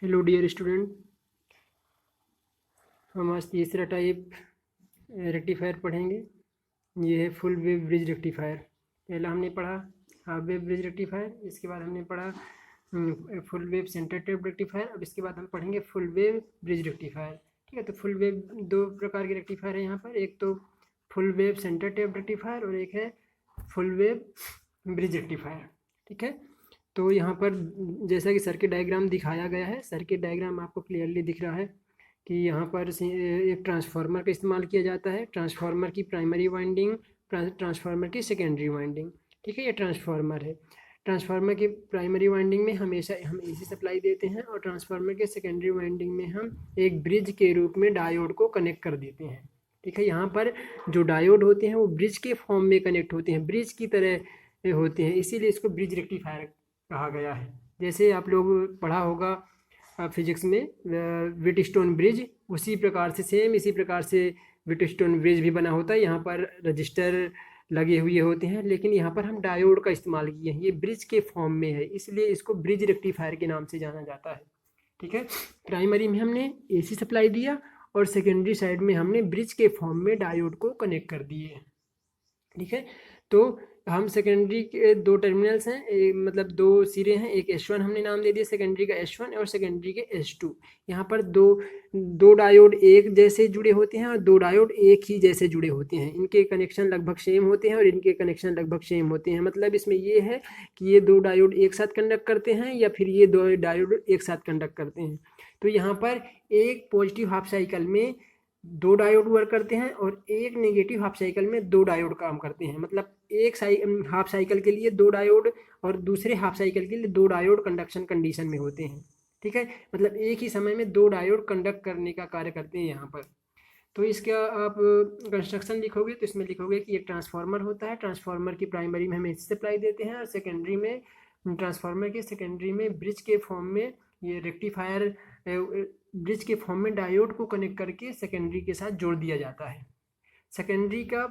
Hello dear student, हम आज तीसरा टाइप रेक्टिफायर पढ़ेंगे। ये है फुल वेव ब्रिज रेक्टिफायर। पहला हमने पढ़ा हाफ वेव ब्रिज रेक्टिफायर, इसके बाद हमने पढ़ा full wave centre tap rectifier. अब इसके बाद हम पढ़ेंगे फुल वेव ब्रिज रेक्टिफायर। ठीक है, तो फुल वेव दो प्रकार के रेक्टिफायर है यहाँ पर, एक तो full wave centre tap rectifier और एक है फुल वेव ब्रिज रेक्टिफायर। ठीक है, तो यहाँ पर जैसा कि सर्किट डायग्राम दिखाया गया है, सर्किट डायग्राम आपको क्लियरली दिख रहा है कि यहाँ पर एक ट्रांसफार्मर का इस्तेमाल किया जाता है। ट्रांसफार्मर की प्राइमरी वाइंडिंग, ट्रांसफार्मर की सेकेंडरी वाइंडिंग। ठीक है, ये ट्रांसफार्मर है। ट्रांसफार्मर की प्राइमरी वाइंडिंग में हमेशा हम एसी सप्लाई देते हैं और ट्रांसफार्मर के सेकेंडरी वाइंडिंग में हम एक ब्रिज के रूप में डायोड को कनेक्ट कर देते हैं। ठीक है, यहाँ पर जो डायोड होते हैं वो ब्रिज के फॉर्म में कनेक्ट होते हैं, ब्रिज की तरह होते हैं, इसीलिए इसको ब्रिज रेक्टिफायर कहा गया है। जैसे आप लोग पढ़ा होगा फिजिक्स में व्हीटस्टोन ब्रिज, उसी प्रकार से सेम इसी प्रकार से व्हीटस्टोन ब्रिज भी बना होता है। यहाँ पर रजिस्टर लगे हुए होते हैं, लेकिन यहाँ पर हम डायोड का इस्तेमाल किए हैं। ये ब्रिज के फॉर्म में है, इसलिए इसको ब्रिज रेक्टिफायर के नाम से जाना जाता है। ठीक है, प्राइमरी में हमने एसी सप्लाई दिया और सेकेंडरी साइड में हमने ब्रिज के फॉर्म में डायोड को कनेक्ट कर दिए। ठीक है, तो हम सेकेंडरी के दो टर्मिनल्स हैं, मतलब दो सिरे हैं, एक S1 हमने नाम दे दिया सेकेंडरी का S1 और सेकेंडरी के S2। यहाँ पर दो डायोड एक जैसे जुड़े होते हैं और दो डायोड एक ही जैसे जुड़े होते हैं। इनके कनेक्शन लगभग सेम होते हैं और इनके कनेक्शन लगभग सेम होते हैं। मतलब इसमें ये है कि ये दो डायोड एक साथ कंडक्ट करते हैं या फिर ये दो डायोड एक साथ कंडक्ट करते हैं। तो यहाँ पर एक पॉजिटिव हाफ साइकिल में दो डायोड वर्क करते हैं और एक नेगेटिव हाफ साइकिल में दो डायोड काम करते हैं। मतलब एक हाफ साइकिल के लिए दो डायोड और दूसरे हाफ साइकिल के लिए दो डायोड कंडक्शन कंडीशन में होते हैं। ठीक है, मतलब एक ही समय में दो डायोड कंडक्ट करने का कार्य करते हैं यहाँ पर। तो इसका आप कंस्ट्रक्शन लिखोगे तो इसमें लिखोगे कि एक ट्रांसफार्मर होता है। ट्रांसफार्मर की प्राइमरी में हम एसी सप्लाई देते हैं और सेकेंडरी में ट्रांसफार्मर के सेकेंडरी में ब्रिज के फॉर्म में ये रेक्टिफायर ब्रिज के फॉर्म में डायोड को कनेक्ट करके सेकेंडरी के साथ जोड़ दिया जाता है। सेकेंडरी का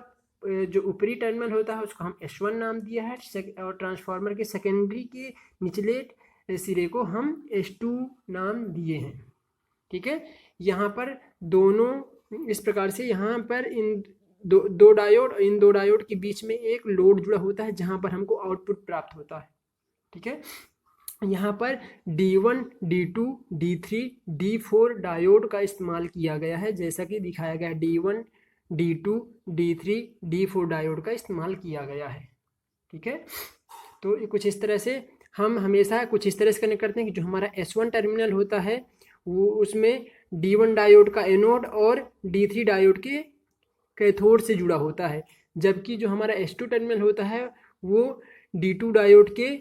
जो ऊपरी टर्मिनल होता है उसको हम S1 नाम दिया है और ट्रांसफार्मर के सेकेंडरी के निचले सिरे को हम S2 नाम दिए हैं। ठीक है, यहाँ पर दोनों इस प्रकार से यहाँ पर इन दो डायोड, इन दो डायोड के बीच में एक लोड जुड़ा होता है जहाँ पर हमको आउटपुट प्राप्त होता है। ठीक है, यहाँ पर D1, D2, D3, D4 diode का इस्तेमाल किया गया है, जैसा कि दिखाया गया D1, D2, D3, D4 diode का इस्तेमाल किया गया है। ठीक है, तो कुछ इस तरह से हम हमेशा कुछ इस तरह से कनेक्ट करते हैं कि जो हमारा S1 टर्मिनल होता है वो उसमें D1 डायोड का एनोड और D3 डायोड के कैथोड से जुड़ा होता है, जबकि जो हमारा S2 टर्मिनल होता है वो D2 डायोड के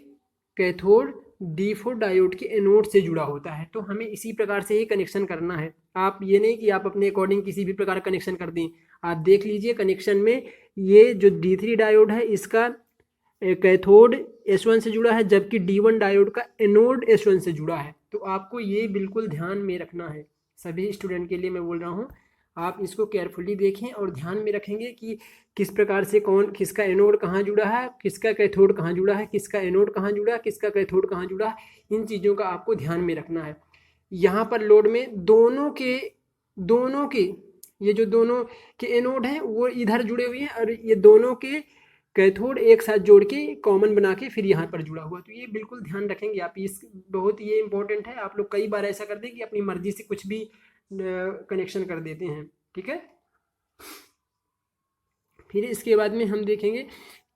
कैथोड, D4 डायोड के एनोड से जुड़ा होता है। तो हमें इसी प्रकार से ही कनेक्शन करना है। आप ये नहीं कि आप अपने अकॉर्डिंग किसी भी प्रकार का कनेक्शन कर दें। आप देख लीजिए कनेक्शन में ये जो D3 डायोड है इसका कैथोड S1 से जुड़ा है, जबकि D1 डायोड का एनोड S1 से जुड़ा है। तो आपको ये बिल्कुल ध्यान में रखना है, सभी स्टूडेंट के लिए मैं बोल रहा हूँ। आप इसको केयरफुली देखें और ध्यान में रखेंगे कि किस प्रकार से कौन किसका एनोड कहाँ जुड़ा है, किसका कैथोड कहाँ जुड़ा है, किसका एनोड कहाँ जुड़ा है, किसका कैथोड कहाँ जुड़ा है, इन चीज़ों का आपको ध्यान में रखना है। यहाँ पर लोड में दोनों के ये जो दोनों के एनोड हैं वो इधर जुड़े हुए हैं और ये दोनों के कैथोड एक साथ जोड़ के कॉमन बना के फिर यहाँ पर जुड़ा हुआ। तो ये बिल्कुल ध्यान रखेंगे आप, इस बहुत ये इंपॉर्टेंट है। आप लोग कई बार ऐसा करते हैं कि अपनी मर्जी से कुछ भी कनेक्शन कर देते हैं। ठीक है, फिर इसके बाद में हम देखेंगे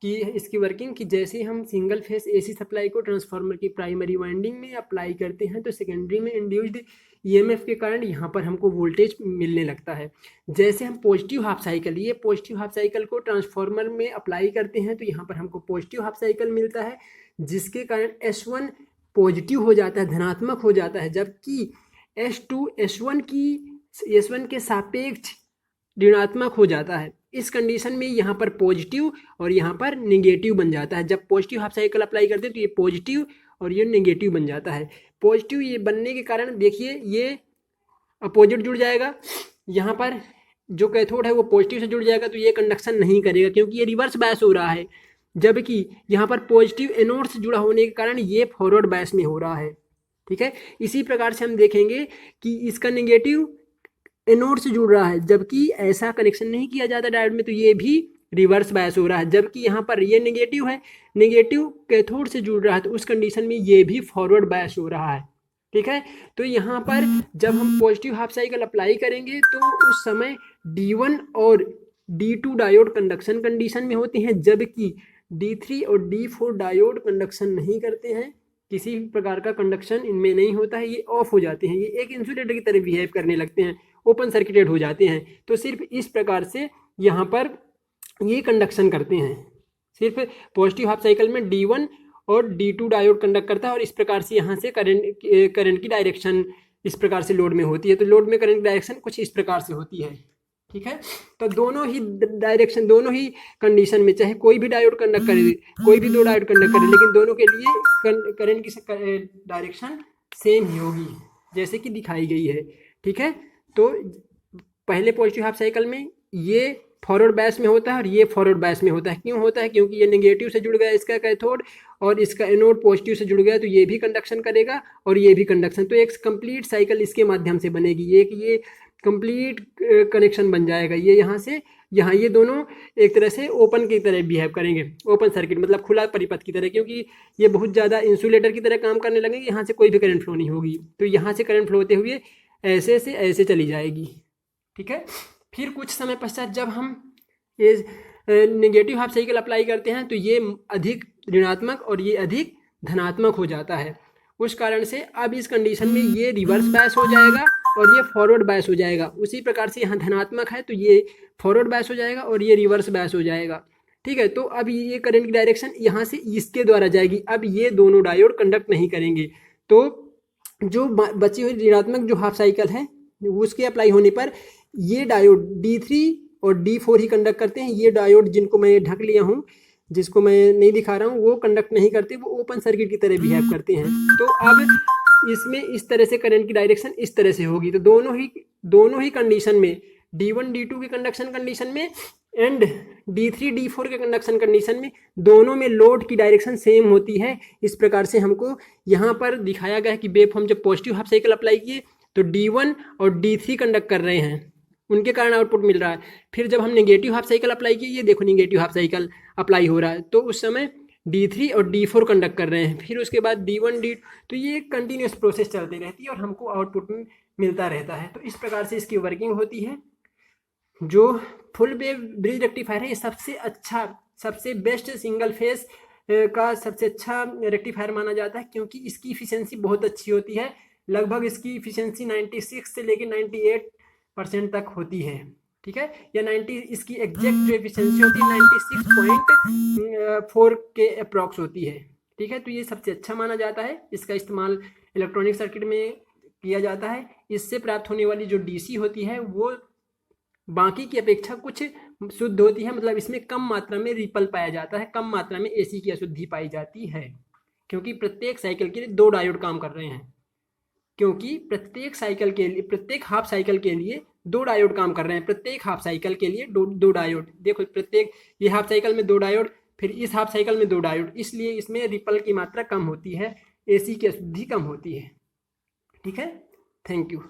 कि इसकी वर्किंग, कि जैसे हम सिंगल फेस एसी सप्लाई को ट्रांसफार्मर की प्राइमरी वाइंडिंग में अप्लाई करते हैं तो सेकेंडरी में इंड्यूस्ड ईएमएफ के कारण यहाँ पर हमको वोल्टेज मिलने लगता है। जैसे हम पॉजिटिव हाफ साइकिल, ये पॉजिटिव हाफ साइकिल को ट्रांसफार्मर में अप्लाई करते हैं तो यहाँ पर हमको पॉजिटिव हाफ साइकिल मिलता है, जिसके कारण S1 पॉजिटिव हो जाता है, धनात्मक हो जाता है, जबकि S2 S1 के सापेक्ष ऋणात्मक हो जाता है। इस कंडीशन में यहाँ पर पॉजिटिव और यहाँ पर नेगेटिव बन जाता है। जब पॉजिटिव हाफ साइकिल अप्लाई करते हैं तो ये पॉजिटिव और ये नेगेटिव बन जाता है। पॉजिटिव ये बनने के कारण देखिए ये अपोजिट जुड़ जाएगा, यहाँ पर जो कैथोड है वो पॉजिटिव से जुड़ जाएगा तो ये कंडक्शन नहीं करेगा क्योंकि ये रिवर्स बायस हो रहा है, जबकि यहाँ पर पॉजिटिव एनोड से जुड़ा होने के कारण ये फॉरवर्ड बायस में हो रहा है। ठीक है। इसी प्रकार से हम देखेंगे कि इसका नेगेटिव एनोड से जुड़ रहा है, जबकि ऐसा कनेक्शन नहीं किया जाता डायोड में, तो ये भी रिवर्स बायस हो रहा है। जबकि यहाँ पर ये नेगेटिव है, नेगेटिव कैथोड से जुड़ रहा है, तो उस कंडीशन में ये भी फॉरवर्ड बायस हो रहा है। ठीक है। तो यहाँ पर जब हम पॉजिटिव हाफ साइकिल अप्लाई करेंगे तो उस समय D1 और D2 डायोड कंडक्शन कंडीशन में होते हैं, जबकि D3 और D4 डायोड कंडक्शन नहीं करते हैं, किसी भी प्रकार का कंडक्शन इनमें नहीं होता है, ये ऑफ हो जाते हैं, ये एक इंसुलेटर की तरह बिहेव करने लगते हैं, ओपन सर्किटेड हो जाते हैं। तो सिर्फ इस प्रकार से यहाँ पर ये कंडक्शन करते हैं। सिर्फ पॉजिटिव हाफ साइकिल में D1 और D2 डायोड कंडक्ट करता है, और इस प्रकार से यहाँ से करंट की डायरेक्शन इस प्रकार से लोड में होती है। तो लोड में करंट की डायरेक्शन कुछ इस प्रकार से होती है। ठीक है। तो दोनों ही डायरेक्शन, दोनों ही कंडीशन में, चाहे कोई भी डायोड कंडक्ट करे, कोई भी दो डायोड कंडक्ट करे, लेकिन दोनों के लिए करंट की डायरेक्शन सेम ही होगी, जैसे कि दिखाई गई है। ठीक है। तो पहले पॉजिटिव हाफ साइकिल में ये फॉरवर्ड बायस में होता है और ये फॉरवर्ड बायस में होता है। क्यों होता है? क्योंकि ये नेगेटिव से जुड़ गया इसका कैथोड, और इसका एनोड पॉजिटिव से जुड़ गया, तो ये भी कंडक्शन करेगा और ये भी कंडक्शन। तो एक कंप्लीट साइकिल इसके माध्यम से बनेगी, ये कंप्लीट कनेक्शन बन जाएगा। ये यहाँ से यहाँ, ये दोनों एक तरह से ओपन की तरह बिहेव करेंगे, ओपन सर्किट मतलब खुला परिपथ की तरह, क्योंकि ये बहुत ज़्यादा इंसुलेटर की तरह काम करने लगेंगे। यहाँ से कोई भी करंट फ्लो नहीं होगी, तो यहाँ से करंट फ्लो होते हुए ऐसे से ऐसे चली जाएगी। ठीक है। फिर कुछ समय पश्चात जब हम ये नेगेटिव हाफ साइकिल अप्लाई करते हैं, तो ये अधिक ऋणात्मक और ये अधिक धनात्मक हो जाता है। उस कारण से अब इस कंडीशन में ये रिवर्स बायस हो जाएगा और ये फॉरवर्ड बायस हो जाएगा। उसी प्रकार से यहाँ धनात्मक है तो ये फॉरवर्ड बायस हो जाएगा और ये रिवर्स बायस हो जाएगा। ठीक है। तो अब ये करंट की डायरेक्शन यहाँ से इसके द्वारा जाएगी। अब ये दोनों डायोड कंडक्ट नहीं करेंगे, तो जो बची हुई ऋणात्मक जो हाफ साइकिल है उसके अप्लाई होने पर ये डायोड D3 और D4 ही कंडक्ट करते हैं। ये डायोड जिनको मैं ढक लिया हूँ, जिसको मैं नहीं दिखा रहा हूँ, वो कंडक्ट नहीं करते, वो ओपन सर्किट की तरह बिहेव करते हैं। तो अब इसमें इस तरह से करंट की डायरेक्शन इस तरह से होगी। तो दोनों ही कंडीशन में, D1 D2 के कंडक्शन कंडीशन में एंड D3 D4 के कंडक्शन कंडीशन में, दोनों में लोड की डायरेक्शन सेम होती है। इस प्रकार से हमको यहाँ पर दिखाया गया है कि वेवफॉर्म जब पॉजिटिव हाफ साइकिल अप्लाई किए तो D1 और D3 कंडक्ट कर रहे हैं, उनके कारण आउटपुट मिल रहा है। फिर जब हम नेगेटिव हाफ साइकिल अप्लाई किए, ये देखो नेगेटिव हाफ साइकिल अप्लाई हो रहा है, तो उस समय D3 और D4 कंडक्ट कर रहे हैं। फिर उसके बाद D1 D, तो ये कंटिन्यूस प्रोसेस चलती रहती है और हमको आउटपुट मिलता रहता है। तो इस प्रकार से इसकी वर्किंग होती है। जो फुल वेव ब्रिज रेक्टिफायर है, ये सबसे अच्छा, सबसे बेस्ट सिंगल फेस का सबसे अच्छा रेक्टिफायर माना जाता है, क्योंकि इसकी इफिशियंसी बहुत अच्छी होती है। लगभग इसकी इफिशियंसी 96 से लेकर 98% तक होती है। ठीक है। या 90, इसकी एग्जैक्ट जो एफिशिएंसी होती है 96.4 के अप्रॉक्स होती है। ठीक है। तो ये सबसे अच्छा माना जाता है। इसका इस्तेमाल इलेक्ट्रॉनिक सर्किट में किया जाता है। इससे प्राप्त होने वाली जो DC होती है वो बाकी की अपेक्षा कुछ शुद्ध होती है, मतलब इसमें कम मात्रा में रिपल पाया जाता है, कम मात्रा में AC की अशुद्धि पाई जाती है, क्योंकि प्रत्येक साइकिल के लिए 2 डायोड काम कर रहे हैं। क्योंकि प्रत्येक साइकिल के लिए, प्रत्येक हाफ साइकिल के लिए 2 डायोड काम कर रहे हैं। प्रत्येक हाफ साइकिल के लिए दो डायोड, देखो प्रत्येक, ये हाफ साइकिल में 2 डायोड, फिर इस हाफ साइकिल में 2 डायोड, इसलिए इसमें रिपल की मात्रा कम होती है, AC की अशुद्धि कम होती है। ठीक है। Thank you.